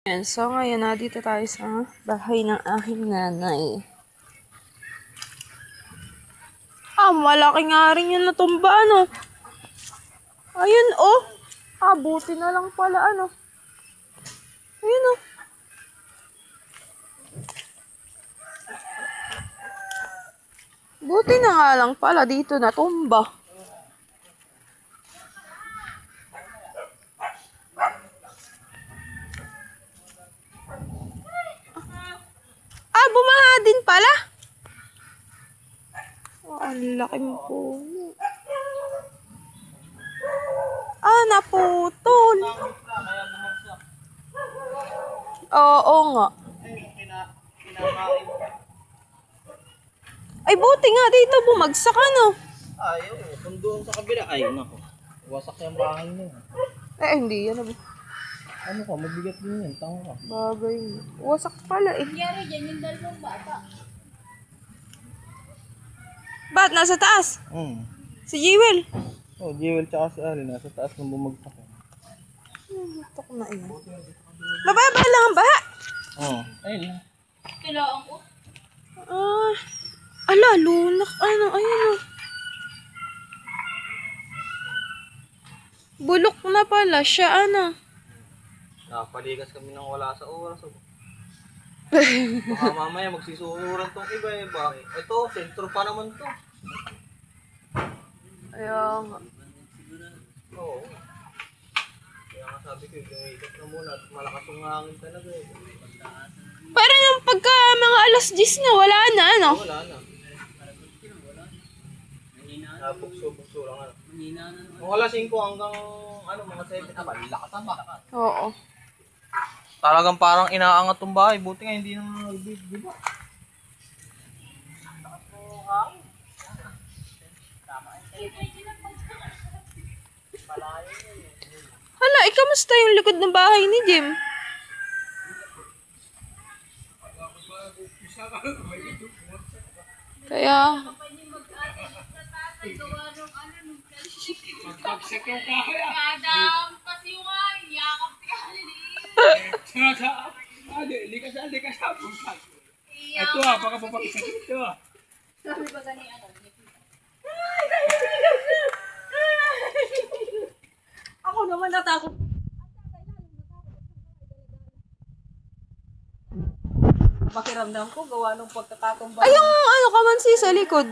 Ayan, so ngayon dito tayo sa bahay ng aking nanay. Malaki nga rin yung natumba, ano. Ayun, oh. Buti na lang pala, ano. Ayun, oh. Buti na nga lang pala dito natumba. Bumaha din pala. Ang laki mo po. Naputol. Oo nga. Ay, buti nga dito bumagsak, ano. Ayun, kung doon sa kabila. Ay, nako. Wasak yung bahay niya. Hindi yan. Ano ka, mabigat din yan. Tanga ka. Bagay. Wasak pala eh. Nangyari dyan yung dalawang bata. Ba't? Nasa taas? Si Jewel. Oh, Jewel tsaka si Ali. Nasa taas nang bumagsak. Tok na yan. Mababa lang ang baha. Ayun lang. Kailangan ko. Lunak. Ayun. Bulok na pala siya, ano. Nakapaligas kami nang wala sa oras. Baka mamaya magsisunuran tong iba eh. Ito, sentro pa naman to. Ayun. Oo. Kaya nga sabi ko, lumikas na muna at malakas yung hangin talaga eh. Pero yung pagka mga alas 10 na, wala na, ano? Wala na. Bukso lang ano. Mga alas 5 hanggang mga 7 na lakas na ba? Oo. Talagang parang inaangat tong bahay. Buti nga hindi na di ba? Hala, kamusta yung likod ng bahay ni Jim? Kaya... Adam, kasi yung yakap ka. Likas. Iyak. Ito baka papakita ito. Sabi ba gani ano? Ako naman natakot. Pakiramdam ko gawa nung pagkakatumba. Ay, yung kamansi sa likod.